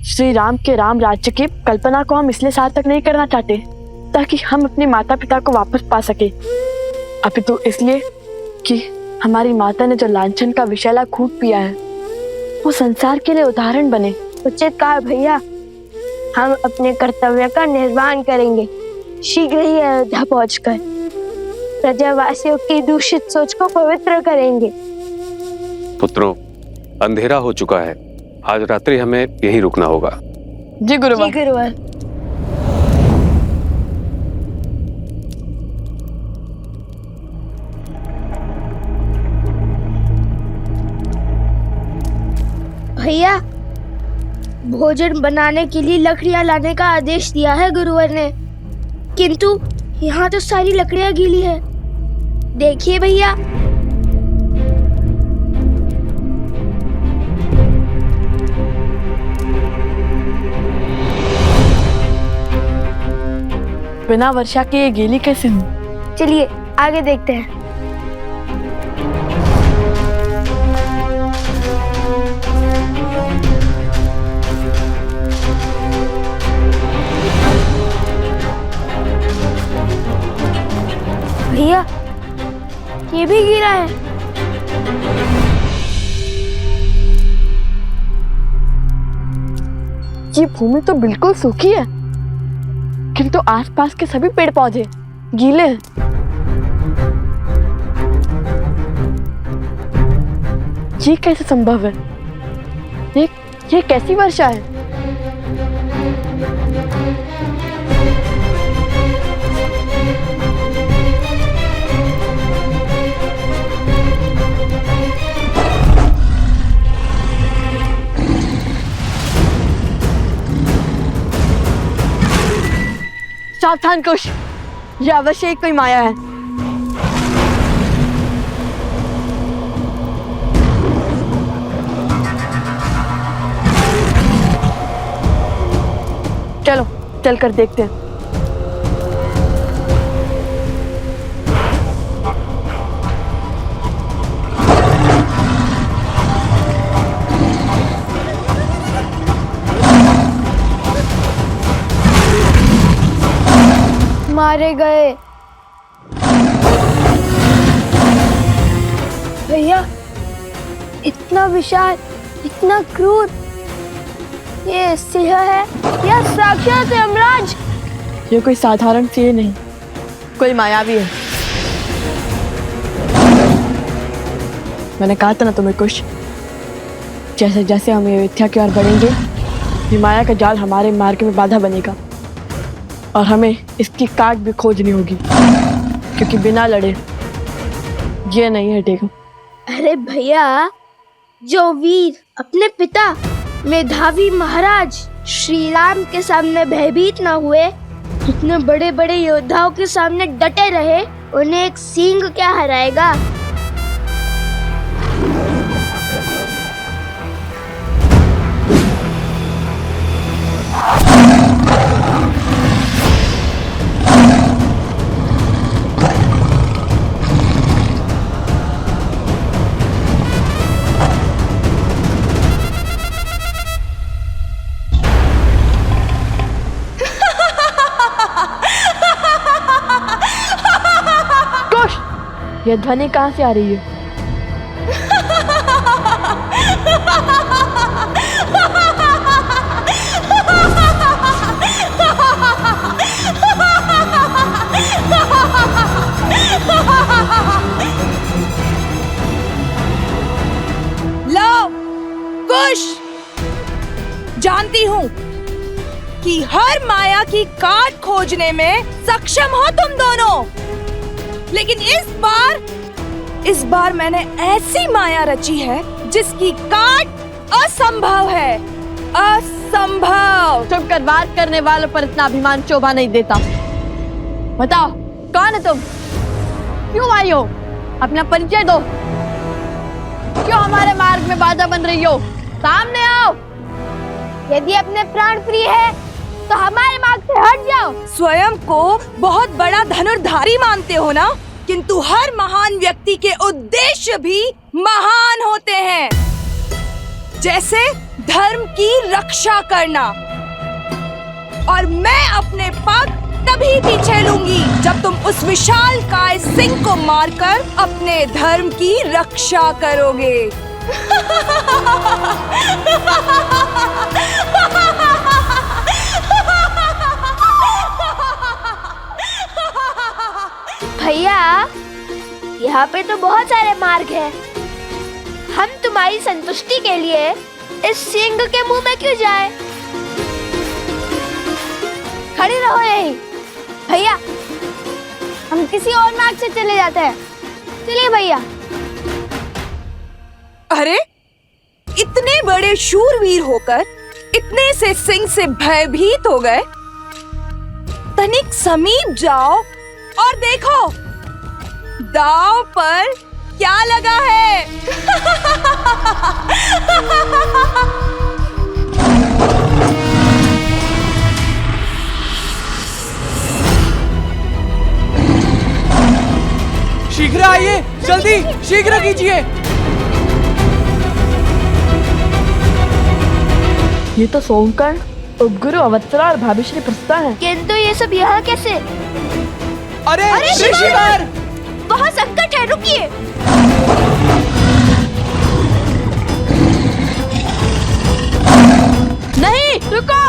श्री राम के राम राज्य की कल्पना को हम इसलिए सार्थक नहीं करना चाहते ताकि हम अपने माता पिता को वापस पा सके, अपितु इसलिए कि हमारी माता ने जो लांछन का विषैला खून पिया है वो संसार के लिए उदाहरण बने। उचित कहा भैया, हम अपने कर्तव्य का निर्वहन करेंगे। शीघ्र ही अयोध्या पहुंचकर प्रजावासियों की दूषित सोच को पवित्र करेंगे। पुत्रों, अंधेरा हो चुका है, आज रात्रि हमें यहीं रुकना होगा। जी गुरुवर। जी गुरुवर। भैया, भोजन बनाने के लिए लकड़ियां लाने का आदेश दिया है गुरुवर ने, किंतु यहाँ तो सारी लकड़ियां गीली है। देखिए भैया। बिना वर्षा के ये गीली कैसे हुई? चलिए आगे देखते हैं। भैया, ये भी गीला है। ये भूमि तो बिल्कुल सूखी है, किंतु आसपास के सभी पेड़ पौधे गीले हैं। ये कैसे संभव है? ये कैसी वर्षा है? सावधान कुश, ये अवश्य ही कोई माया है। चलो चलकर देखते हैं। मारे गए। भैया, इतना विशाल, इतना क्रूर, ये सिंह है या साक्षात यमराज? ये कोई साधारण सिंह नहीं, कोई मायावी है। मैंने कहा था ना तुम्हें कुछ, जैसे जैसे हम अयोध्या की ओर बढ़ेंगे ये माया का जाल हमारे मार्ग में बाधा बनेगा और हमें इसकी काट भी खोजनी होगी, क्योंकि बिना लड़े ये नहीं हटेगा। अरे भैया, जो वीर अपने पिता मेधावी महाराज श्री राम के सामने भयभीत न हुए, इतने बड़े बड़े योद्धाओं के सामने डटे रहे, उन्हें एक सिंह क्या हराएगा? यह ध्वनि कहाँ से आ रही है? लो कुश, जानती हूँ कि हर माया की काट खोजने में सक्षम हो तुम दोनों, लेकिन इस बार मैंने ऐसी माया रची है जिसकी काट असंभव है। असंभव। चुप कर, बात करने वालों पर इतना अभिमान शोभा नहीं देता। बताओ कौन है तुम, क्यों आई हो, अपना परिचय दो, क्यों हमारे मार्ग में बाधा बन रही हो, सामने आओ। यदि अपने प्राण प्रिय है तो हमारे मार्ग से हट जाओ। स्वयं को बहुत बड़ा धनुर्धारी मानते हो ना, किंतु हर महान व्यक्ति के उद्देश्य भी महान होते हैं। जैसे धर्म की रक्षा करना। और मैं अपने पग तभी पीछे लूंगी जब तुम उस विशाल काय सिंह को मारकर अपने धर्म की रक्षा करोगे। भैया, यहाँ पे तो बहुत सारे मार्ग हैं। हम तुम्हारी संतुष्टि के लिए इस सिंह के मुंह में क्यों जाए? खड़े रहो यहीं। भैया, हम किसी और मार्ग से चले जाते हैं। चलिए भैया। अरे, इतने बड़े शूरवीर होकर इतने से सिंह से भयभीत हो गए। तनिक समीप जाओ और देखो दांव पर क्या लगा है। शीघ्र आइए, जल्दी शीघ्र कीजिए। ये तो सोमकर्ण, उपगुरु अवत्सरा और भाभी श्री प्रस्ता है। किंतु ये सब यहाँ कैसे? अरे शिवार! शिवार! बहुत संकट है, रुकिए। नहीं, रुको।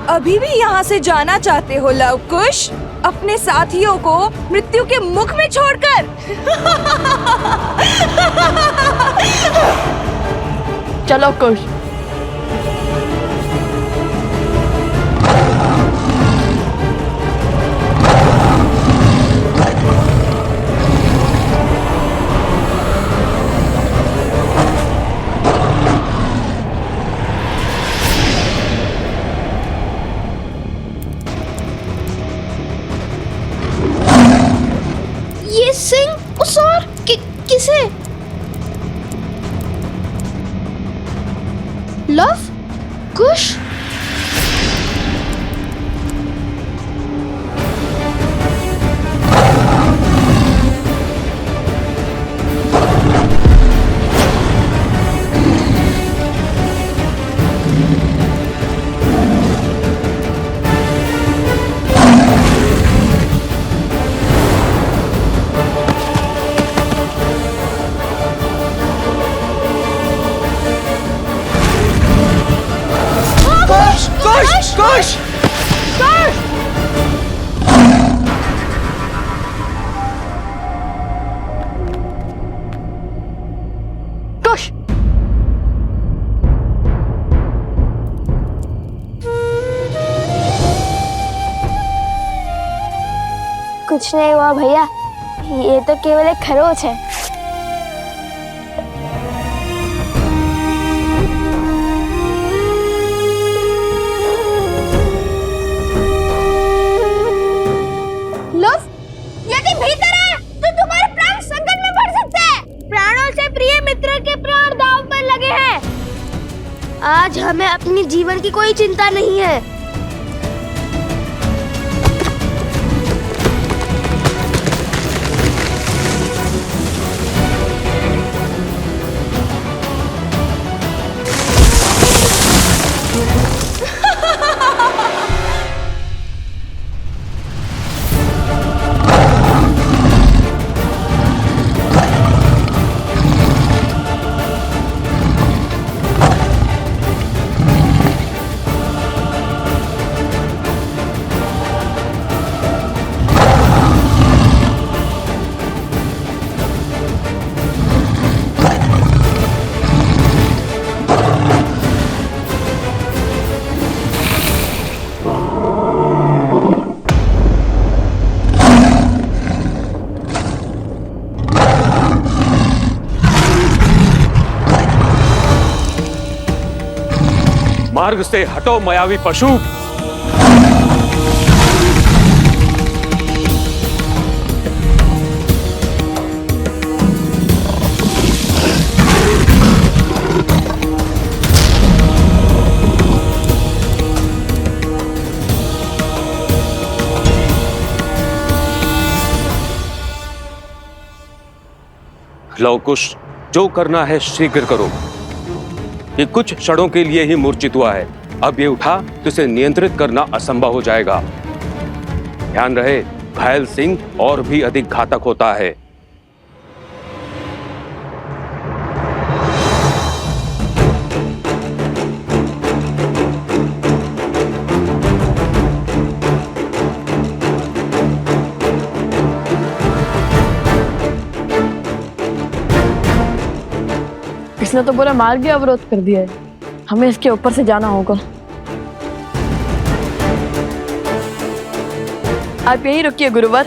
अभी भी यहाँ से जाना चाहते हो लवकुश, अपने साथियों को मृत्यु के मुख में छोड़कर? चलो कुश। ये सिंह उस और किसे? लव कुश? कुश! कुश! कुछ नहीं हुआ भैया, ये तो केवल एक खरोच है। लव, यदि भीतर है तो तुम्हारे प्राण संकट में पड़ सकते हैं। प्राणों से प्रिय मित्र के प्राण दांव पर लगे हैं। आज हमें अपनी जीवन की कोई चिंता नहीं है। मार्ग से हटो मायावी पशु। लवकुश, जो करना है शीघ्र करो। ये कुछ क्षणों के लिए ही मूर्छित हुआ है, अब ये उठा तो इसे नियंत्रित करना असंभव हो जाएगा। ध्यान रहे, घायल सिंह और भी अधिक घातक होता है। इसने तो पूरा मार्ग ही अवरोध कर दिया है, हमें इसके ऊपर से जाना होगा। आप यहीं रुकिए गुरुवर,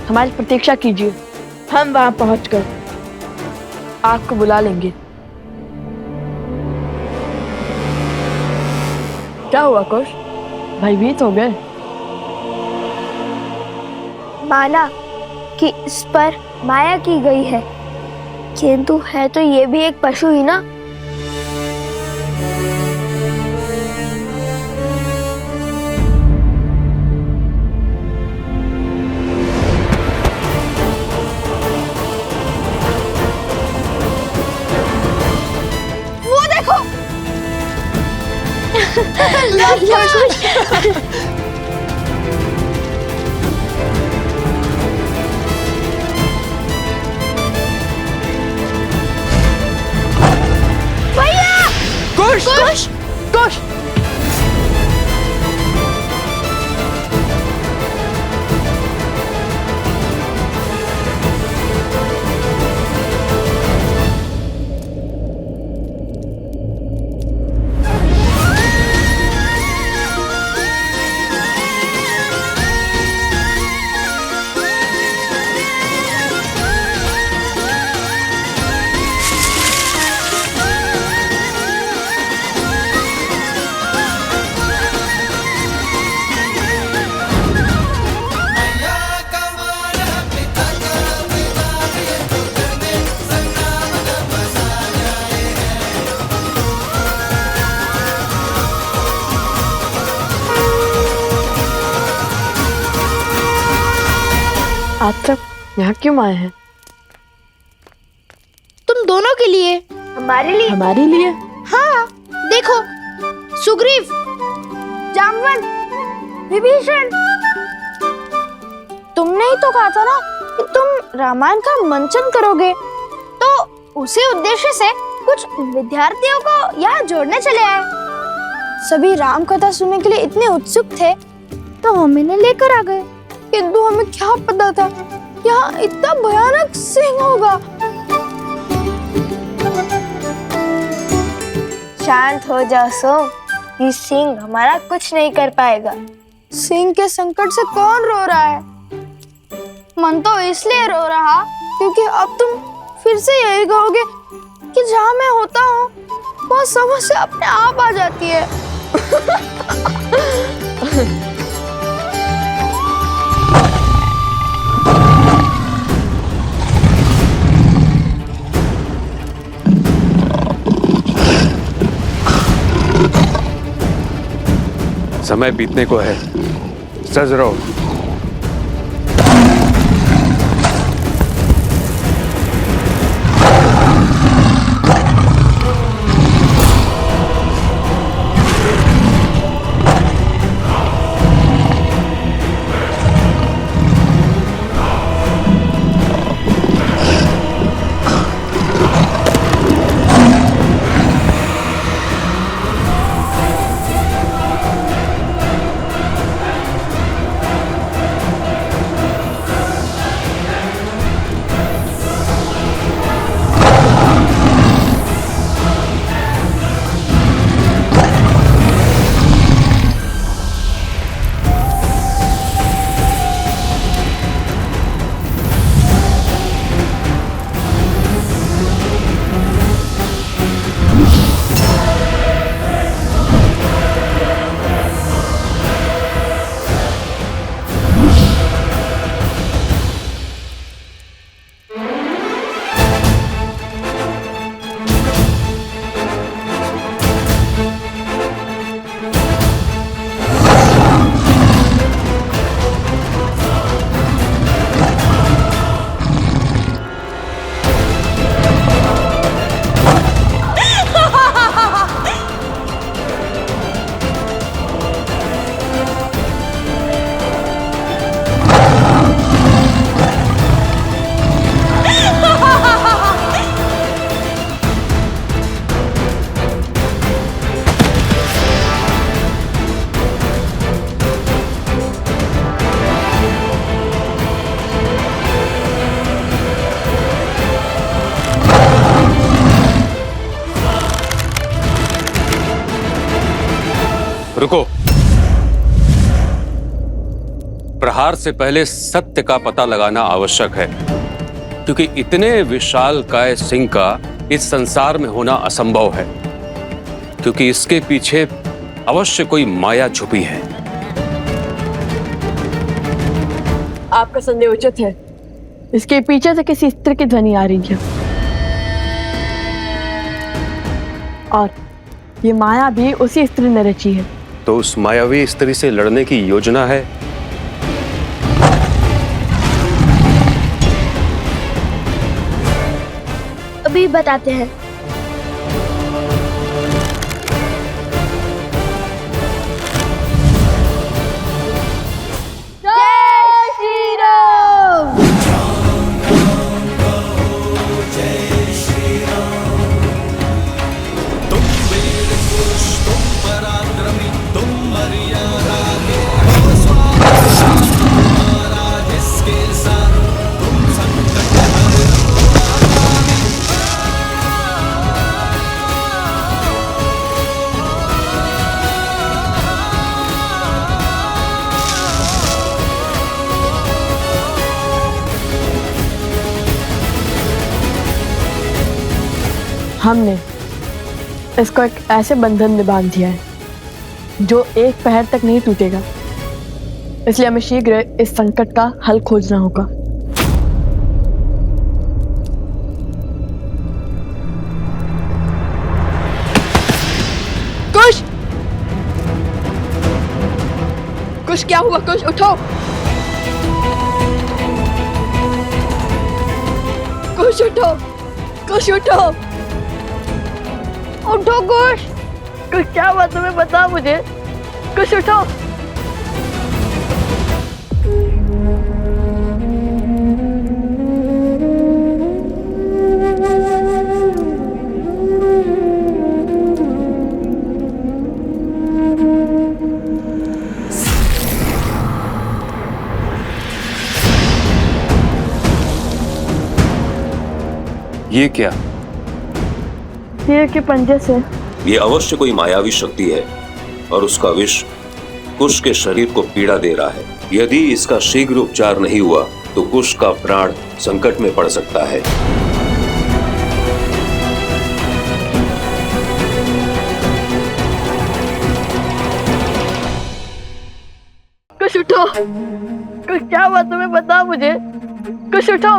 हमारी प्रतीक्षा कीजिए, हम वहां पहुंचकर आपको बुला लेंगे। क्या हुआ कुश, भयभीत हो गए? माना कि इस पर माया की गई है, किंतु है तो ये भी एक पशु ही ना। वो देखो कुश कुश, कुश, आप सब यहाँ क्यों आए हैं? तुम दोनों के लिए। हमारे लिए? हमारे लिए? हाँ, देखो, सुग्रीव, जामवंत, विभीषण, तुमने ही तो कहा था ना कि तुम रामायण का मंचन करोगे, तो उसी उद्देश्य से कुछ विद्यार्थियों को यहाँ जोड़ने चले आए। सभी राम कथा सुनने के लिए इतने उत्सुक थे, तो हम इन्हें लेकर आ गए, किंतु हमें क्या पता था यहाँ इतना भयानक सिंह होगा। शांत हो जाओ सोम, ये सिंह हमारा कुछ नहीं कर पाएगा। सिंह के संकट से कौन रो रहा है? मन तो इसलिए रो रहा क्योंकि अब तुम फिर से यही कहोगे कि जहाँ मैं होता हूँ वो समस्या अपने आप आ जाती है। समय बीतने को है, सज रहो। रुको। प्रहार से पहले सत्य का पता लगाना आवश्यक है, क्योंकि इतने विशालकाय सिंह का इस संसार में होना असंभव है, क्योंकि इसके पीछे अवश्य कोई माया छुपी है। आपका संदेह उचित है। इसके पीछे से किसी स्त्री की ध्वनि आ रही है, और ये माया भी उसी स्त्री ने रची है। तो उस मायावी स्त्री से लड़ने की योजना है? अभी बताते हैं। जय श्री राम। हमने इसको एक ऐसे बंधन में बांध दिया है जो एक पहर तक नहीं टूटेगा। इसलिए हमें शीघ्र इस संकट का हल खोजना होगा। कुश! कुश, क्या हुआ? कुश, उठो! कुश, उठो! कुश, उठो! उठो कुश! कुश, क्या हुआ तुम्हें? बता मुझे। कुश, उठो! ये क्या? शेर के पंजे से। ये अवश्य कोई मायावी शक्ति है और उसका विष कुश के शरीर को पीड़ा दे रहा है। यदि इसका शीघ्र उपचार नहीं हुआ तो कुश का प्राण संकट में पड़ सकता है। कुश, उठो! कुश, क्या हुआ तुम्हें? बता मुझे। कुश, उठो!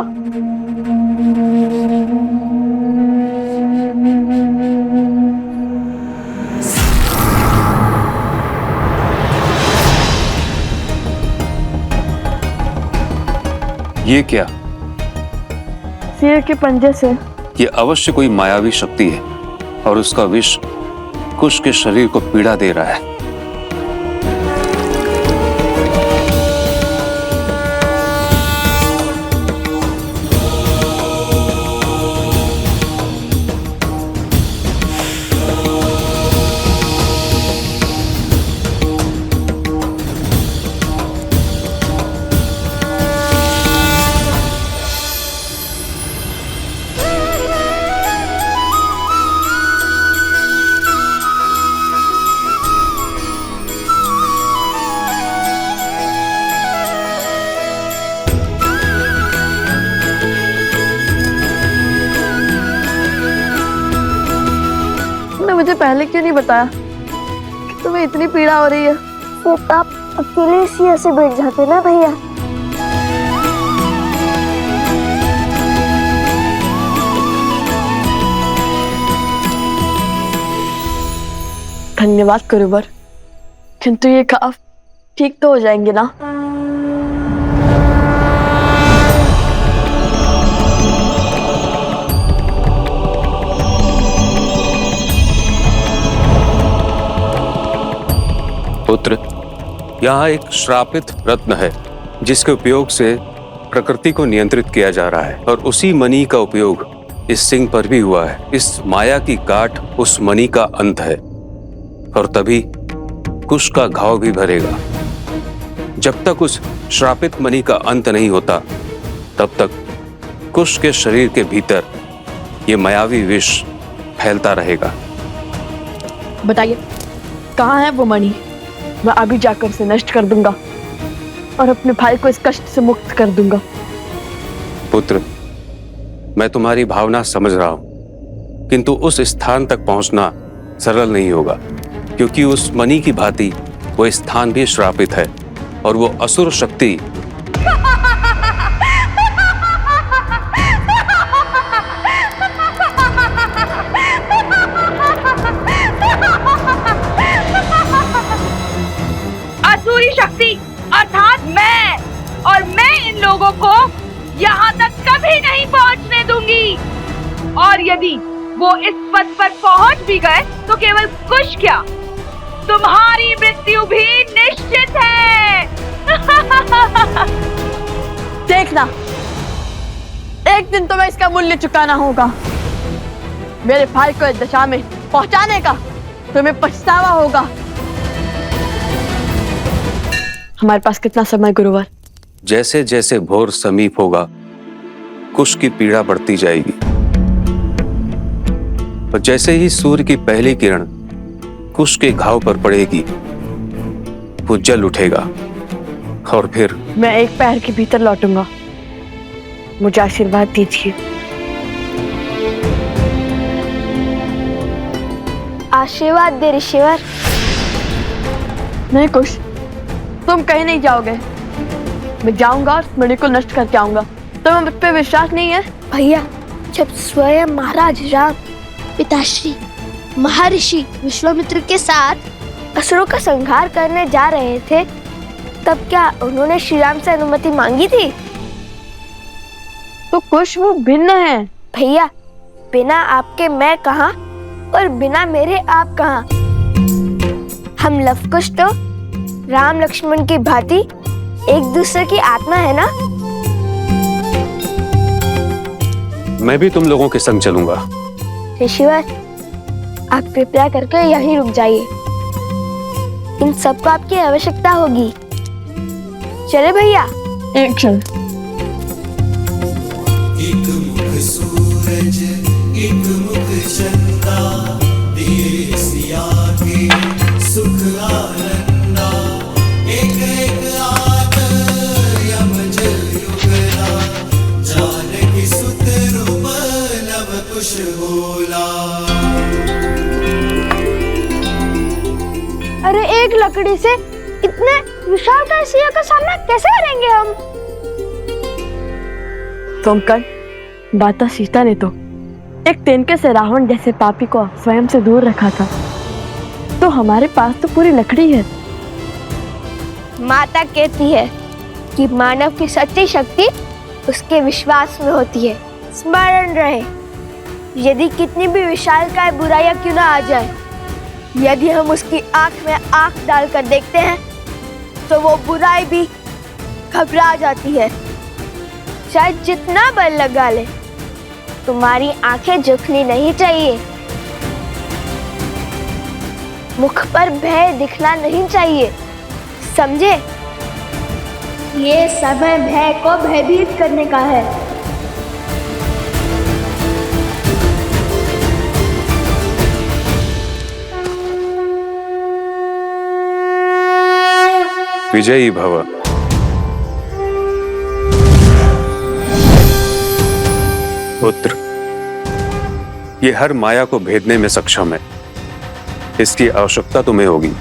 ये क्या? शेर के पंजे से। ये अवश्य कोई मायावी शक्ति है और उसका विष कुश के शरीर को पीड़ा दे रहा है। मुझे पहले क्यों नहीं बताया कि तुम्हें इतनी पीड़ा हो रही है? तो आप अकेले इसी ऐसे बैठ जाते ना भैया। धन्यवाद गुरुवर, किंतु ये घाव ठीक तो हो जाएंगे ना? पुत्र, यहाँ एक श्रापित रत्न है जिसके उपयोग से प्रकृति को नियंत्रित किया जा रहा है, और उसी मणि का उपयोग इस सिंह पर भी हुआ है। इस माया की काट उस मणि का अंत है, और तभी कुश का घाव भी भरेगा। जब तक उस श्रापित मणि का अंत नहीं होता, तब तक कुश के शरीर के भीतर ये मायावी विष फैलता रहेगा। बताइए, कहाँ है वो मणि? मैं अभी जाकर उसे नष्ट कर दूंगा और अपने भाई को इस कष्ट से मुक्त कर दूंगा। पुत्र, मैं तुम्हारी भावना समझ रहा हूं, किंतु उस स्थान तक पहुंचना सरल नहीं होगा, क्योंकि उस मणि की भांति वो स्थान भी श्रापित है और वो असुर शक्ति असुरी शक्ति अर्थात मैं, और मैं इन लोगों को यहाँ तक कभी नहीं पहुँचने दूंगी। और यदि वो इस पद पर पहुँच भी गए तो केवल कुछ क्या, तुम्हारी मृत्यु भी निश्चित है। देखना, एक दिन तुम्हें इसका मूल्य चुकाना होगा। मेरे भाई को इस दशा में पहुंचाने का तुम्हें पछतावा होगा। हमारे पास कितना समय गुरुवर? जैसे जैसे भोर समीप होगा, कुश की पीड़ा बढ़ती जाएगी और जैसे ही सूर्य की पहली किरण कुश के घाव पर पड़ेगी, वो जल उठेगा और फिर मैं एक पैर के भीतर लौटूंगा। मुझे आशीर्वाद दीजिए। आशीर्वाद दे ऋषिवर। नहीं कुश, तुम कहीं नहीं जाओगे। मैं जाऊंगा और मणि को नष्ट करके आऊंगा। तुम्हें मुझ पे विश्वास नहीं है? भैया, जब स्वयं महाराज राम पिताश्री महर्षि विश्वामित्र के साथ असुरों का संहार करने जा रहे थे, तब क्या उन्होंने श्री राम से अनुमति मांगी थी? तो कुश वो भिन्न है। भैया, बिना आपके मैं कहाँ और बिना मेरे आप कहाँ? हम लवकुश तो राम लक्ष्मण की भांति एक दूसरे की आत्मा है ना? मैं भी तुम लोगों के संग चलूंगा। ऋषिवर, आप कृपया करके यहीं रुक जाइए। इन सबको आपकी आवश्यकता होगी। चले भैया। एक क्षण। एक मुख सूरज, एक मुख चंदा, दिए सिया के सुख आनंदा। एक एक आत यमज युगला, जानकी सुत रूप लव कुश होला। अरे एक लकड़ी से इतने विशालकाय सिंह का सामना कैसे करेंगे हम? तुम कल माता सीता ने तो एक तिनके से रावण जैसे पापी को स्वयं से दूर रखा था, तो हमारे पास तो पूरी लकड़ी है। माता कहती है कि मानव की सच्ची शक्ति उसके विश्वास में होती है। स्मरण रहे, यदि कितनी भी विशालकाय बुराइयां क्यों ना आ जाए, यदि हम उसकी आंख में आंख डालकर देखते हैं तो वो बुराई भी घबरा जाती है। चाहे जितना बल लगा ले, तुम्हारी आंखें झुकनी नहीं चाहिए। मुख पर भय दिखना नहीं चाहिए, समझे? ये समय भय को भयभीत करने का है। विजयी भव। पुत्र, ये हर माया को भेदने में सक्षम है। इसकी आवश्यकता तुम्हें होगी।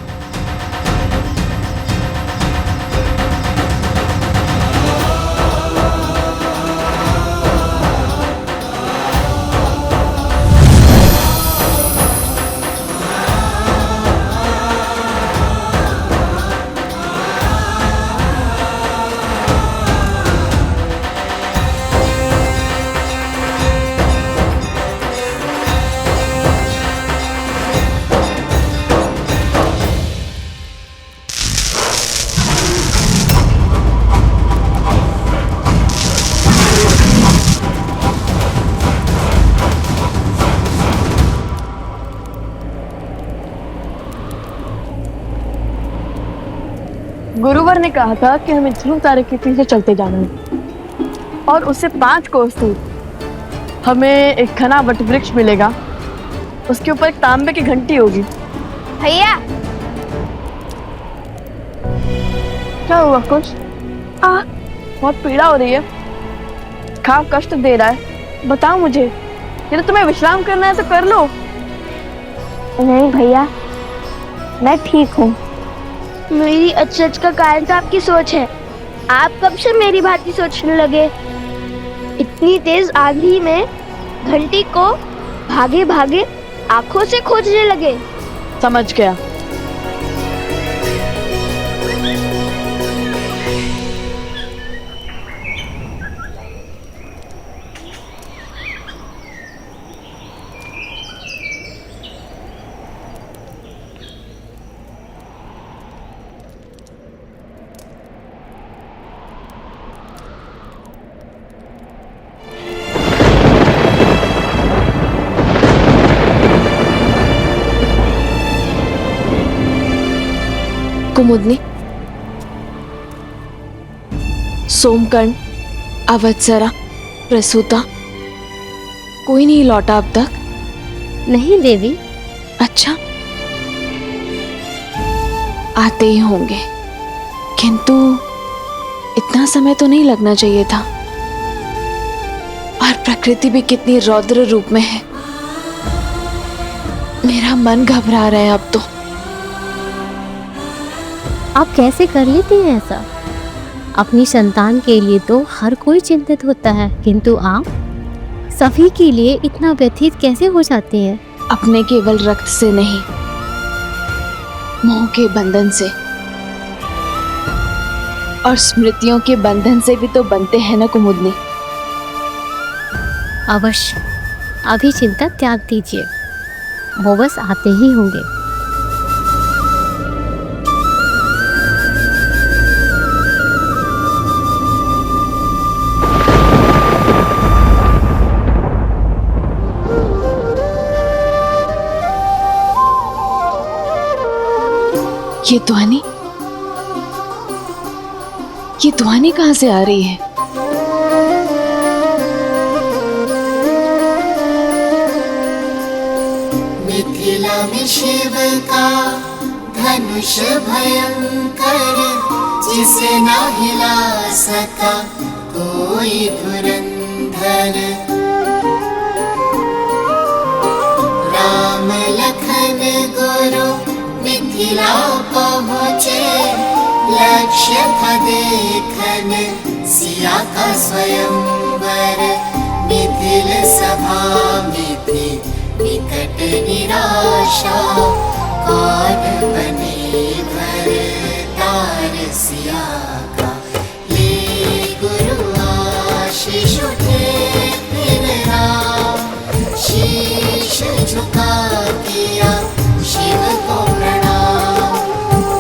गुरुवर ने कहा था कि हमें ध्रुव तारे के पीछे चलते जाना है और उससे 5 कोस दूर हमें एक घना वट वृक्ष मिलेगा। उसके ऊपर एक तांबे की घंटी होगी। भैया, क्या हुआ कुछ? बहुत पीड़ा हो रही है, घाव कष्ट दे रहा है। बताओ मुझे, यदि तुम्हें विश्राम करना है तो कर लो। नहीं भैया, मैं ठीक हूँ। मेरी अचरज का कारण तो आपकी सोच है। आप कब से मेरी भांति सोचने लगे? इतनी तेज आंधी में घंटी को भागे भागे आंखों से खोजने लगे। समझ गया। कुमुदनी, सोमकर्ण, अवत्सरा, प्रसूता, कोई नहीं लौटा अब तक? नहीं देवी। अच्छा, आते ही होंगे, किंतु इतना समय तो नहीं लगना चाहिए था। और प्रकृति भी कितनी रौद्र रूप में है। मेरा मन घबरा रहा है अब तो। आप कैसे कर लेती हैं ऐसा? अपनी संतान के लिए तो हर कोई चिंतित होता है, किंतु आप सभी के लिए इतना व्यथित कैसे हो जाती हैं? अपने केवल रक्त से नहीं, मोह के बंधन से और स्मृतियों के बंधन से भी तो बनते हैं ना कुमुदनी। अवश्य, अभी चिंता त्याग दीजिए, वो बस आते ही होंगे। ये ध्वनि कहाँ से आ रही है? मिथिला में शिव का धनुष भयंकर, जिसे ना हिला सका कोई धुरंधर। राम लखन गुरु मिथिला पहुँचे, लक्ष्य था देखन सिया का स्वयंवर। मिथिल सभा में थी विकट निराशा, कौन बने भरतार सिया का। ले गुरु आशीष उठे फिर राम, शीश झुका किया शिव को प्रणाम।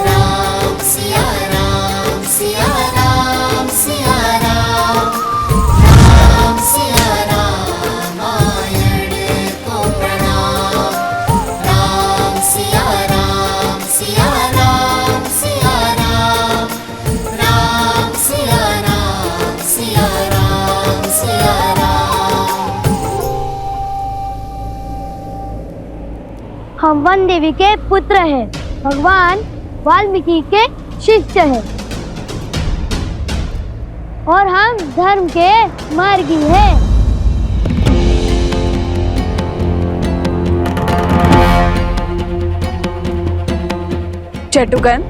राम सिया राम, सिया राम, सिया राम, राम सिया रामायण को प्रणाम। राम सिया राम, सिया राम, सिया राम, राम सिया राम, सिया राम, सिया राम। हम वन देवी के पुत्र हैं, भगवान वाल्मीकि के शिष्य हैं और हम धर्म के मार्गी हैं। चटुकन,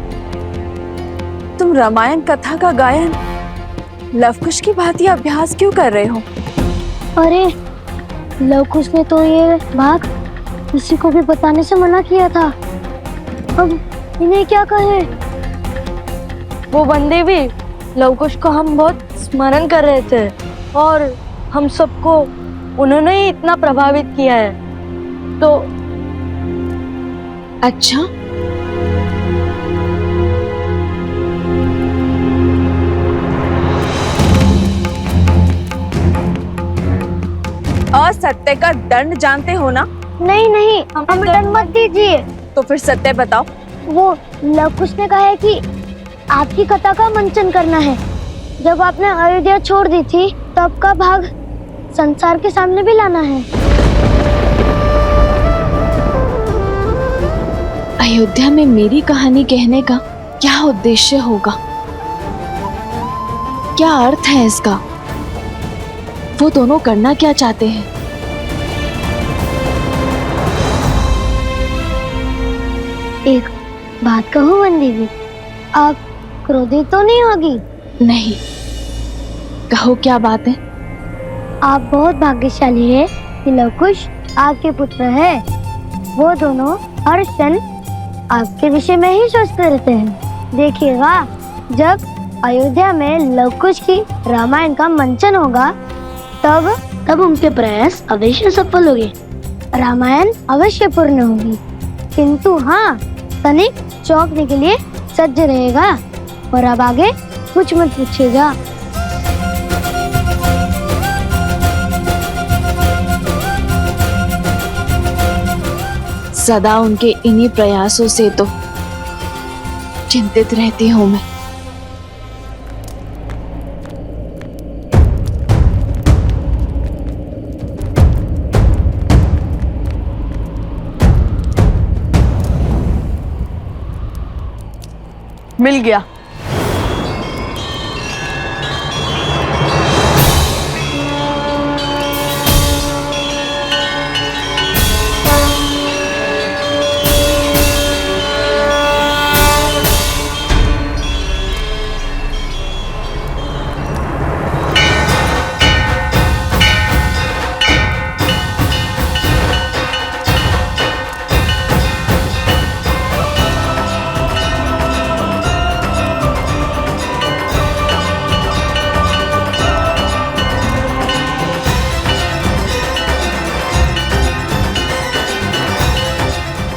तुम रामायण कथा का गायन लवकुश की भांति अभ्यास क्यों कर रहे हो? अरे लवकुश ने तो ये भाग किसी को भी बताने से मना किया था, अब इन्हें क्या कहें? वो बंदे भी लवकुश को हम बहुत स्मरण कर रहे थे और हम सबको उन्होंने ही इतना प्रभावित किया है। तो अच्छा, असत्य का दंड जानते हो ना? नहीं नहीं, हमें दंड मत दीजिए। तो फिर सत्य बताओ। वो लवकुश ने कहा है कि आपकी कथा का मंचन करना है। जब आपने अयोध्या छोड़ दी थी तब का भाग संसार के सामने भी लाना है। अयोध्या में मेरी कहानी कहने का क्या उद्देश्य होगा? क्या अर्थ है इसका? वो दोनों करना क्या चाहते हैं? एक बात कहूँ वन दीदी, आप क्रोधित तो नहीं होगी? नहीं, कहो क्या बात है? आप बहुत भाग्यशाली है कि लवकुश आपके पुत्र है। वो दोनों हर क्षण आपके विषय में ही सोचते रहते हैं। देखिएगा, जब अयोध्या में लवकुश की रामायण का मंचन होगा तब उनके प्रयास अवश्य सफल होंगे, रामायण अवश्य पूर्ण होगी। किंतु हाँ, तनिक चौंकने के लिए सज्ज रहेगा और अब आगे कुछ मत पूछेगा। सदा उनके इन्हीं प्रयासों से तो चिंतित रहती हूँ मैं। मिल गया।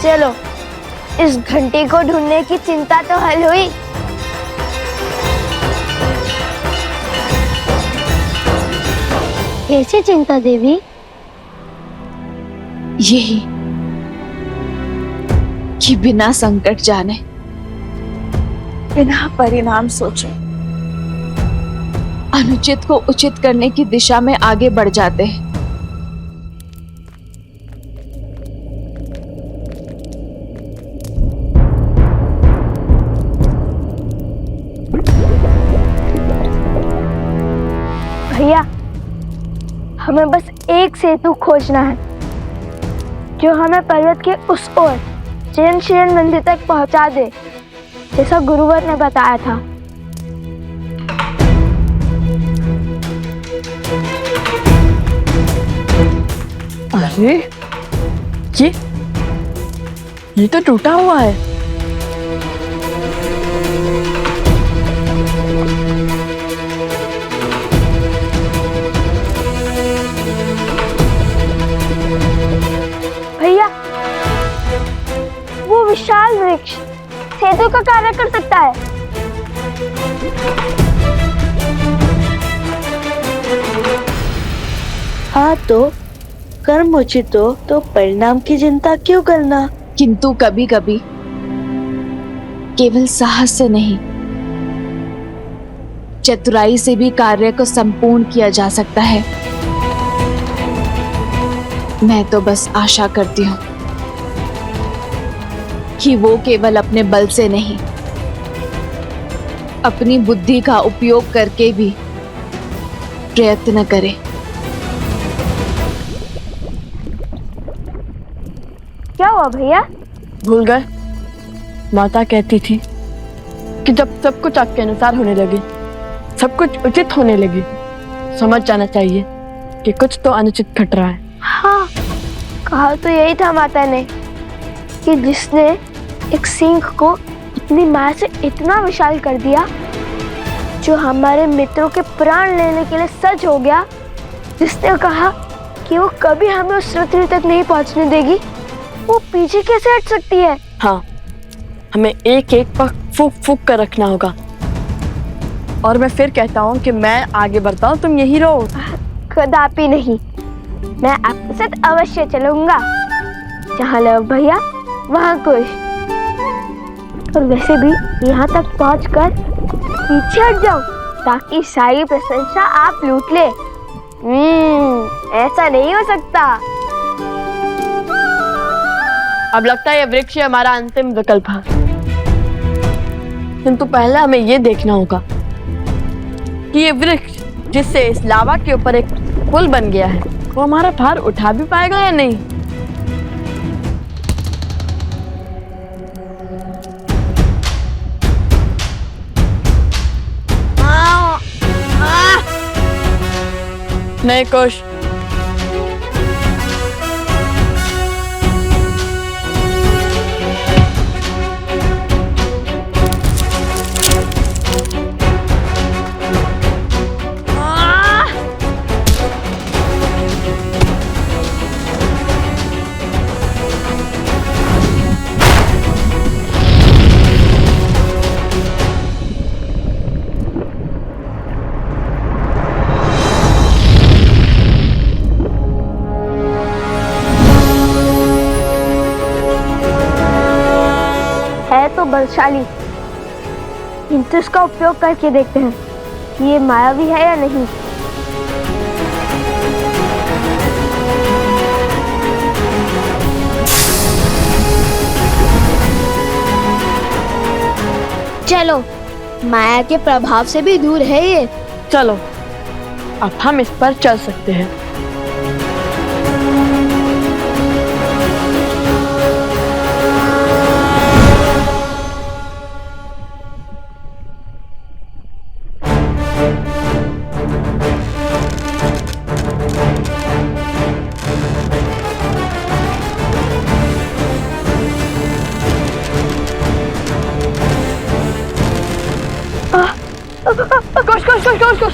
चलो, इस घंटी को ढूंढने की चिंता तो हल हुई। कैसी चिंता देवी? यही कि बिना संकट जाने, बिना परिणाम सोचे अनुचित को उचित करने की दिशा में आगे बढ़ जाते हैं। भैया, हमें बस एक सेतु खोजना है जो हमें पर्वत के उस ओर जैन श्रीन मंदिर तक पहुंचा दे, जैसा गुरुवर ने बताया था। अरे ये तो टूटा हुआ है। भैया, वो विशाल वृक्ष सेतु का कार्य कर सकता है। हाँ, तो कर्म उचित हो तो परिणाम की चिंता क्यों करना? किंतु कभी कभी केवल साहस से नहीं, चतुराई से भी कार्य को संपूर्ण किया जा सकता है। मैं तो बस आशा करती हूँ कि वो केवल अपने बल से नहीं, अपनी बुद्धि का उपयोग करके भी प्रयत्न करे। क्या हुआ भैया? भूल गए? माता कहती थी कि जब सब कुछ आपके अनुसार होने लगे, सब कुछ उचित होने लगे, समझ जाना चाहिए कि कुछ तो अनुचित घट रहा है। हाँ, कहा तो यही था माता ने कि जिसने एक सिंह को अपनी माया से इतना विशाल कर दिया, जो हमारे मित्रों के प्राण लेने के लिए सज्ज हो गया, जिसने कहा कि वो कभी हमें उस पृथ्वी तक नहीं पहुंचने देगी, वो पीछे कैसे हट सकती है? हाँ, हमें एक एक पर फूक फूक कर रखना होगा। और मैं फिर कहता हूँ कि मैं आगे बढ़ता हूँ, तुम यही रहो। कदापि नहीं, मैं आपके साथ अवश्य चलूंगा। जहाँ लव भैया वहाँ कुश। और वैसे भी यहाँ तक पहुँचकर पीछे हट जाओ ताकि सारी प्रशंसा आप लूट ले। ऐसा नहीं हो सकता। अब लगता है ये वृक्ष हमारा अंतिम विकल्प है, किंतु पहले हमें ये देखना होगा कि ये वृक्ष जिससे इस लावा के ऊपर एक पुल बन गया है वो हमारा भार उठा भी पाएगा या नहीं? नहीं कुश, है तो बलशाली, किंतु इसका उपयोग करके देखते हैं कि ये मायावी है या नहीं। चलो, माया के प्रभाव से भी दूर है ये। चलो अब हम इस पर चल सकते हैं। कुश कुश कुश कुश कुश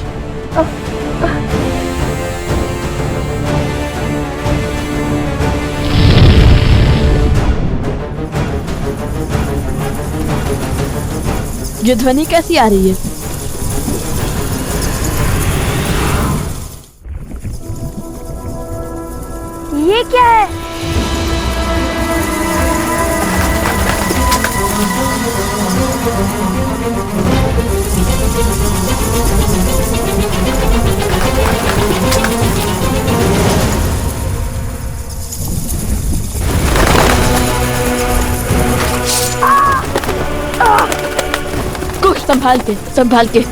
ये ध्वनि कैसी आ रही है? ये क्या है? कुश संभाल के, संभाल के।